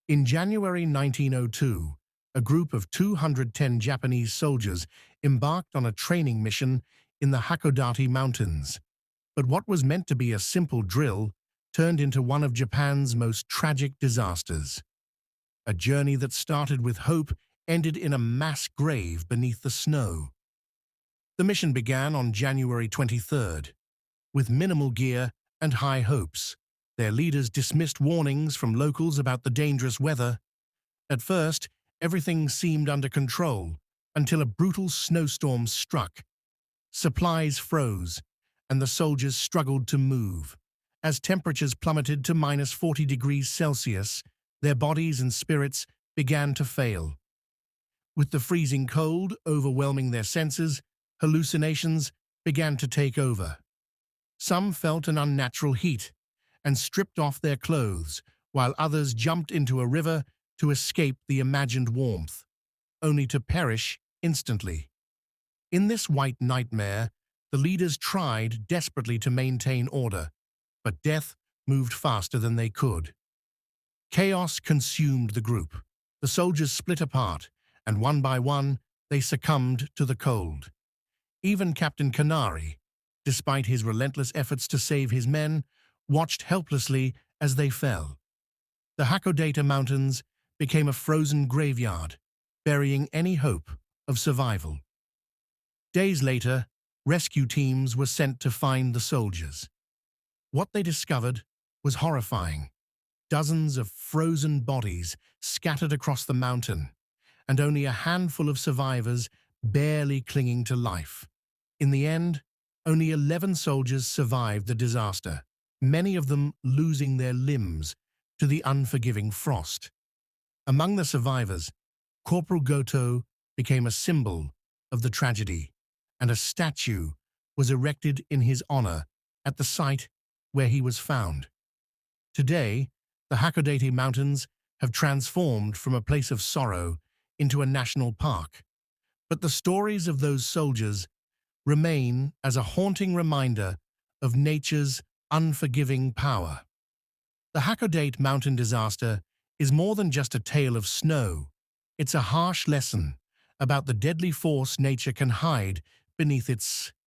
In January 1902, a group of 210 Japanese soldiers embarked on a training mission in the Hakodate Mountains. But what was meant to be a simple drill turned into one of Japan's most tragic disasters. A journey that started with hope ended in a mass grave beneath the snow. The mission began on January 23rd. With minimal gear and high hopes, their leaders dismissed warnings from locals about the dangerous weather. At first, everything seemed under control until a brutal snowstorm struck. Supplies froze, and the soldiers struggled to move. As temperatures plummeted to -40 degrees Celsius, their bodies and spirits began to fail. With the freezing cold overwhelming their senses, hallucinations began to take over. Some felt an unnatural heat and stripped off their clothes, while others jumped into a river to escape the imagined warmth, only to perish instantly. In this white nightmare, the leaders tried desperately to maintain order, but death moved faster than they could. Chaos consumed the group. The soldiers split apart, and one by one, they succumbed to the cold. Even Captain Kanari, despite his relentless efforts to save his men, watched helplessly as they fell. The Hakodate Mountains became a frozen graveyard, burying any hope of survival. Days later, rescue teams were sent to find the soldiers. What they discovered was horrifying. Dozens of frozen bodies scattered across the mountain, and only a handful of survivors barely clinging to life. In the end, only 11 soldiers survived the disaster, many of them losing their limbs to the unforgiving frost. Among the survivors, Corporal Goto became a symbol of the tragedy, and a statue was erected in his honor at the site where he was found. Today, the Hakodate Mountains have transformed from a place of sorrow into a national park, but the stories of those soldiers remain as a haunting reminder of nature's unforgiving power. The Hakodate mountain disaster is more than just a tale of snow. It's a harsh lesson about the deadly force nature can hide beneath its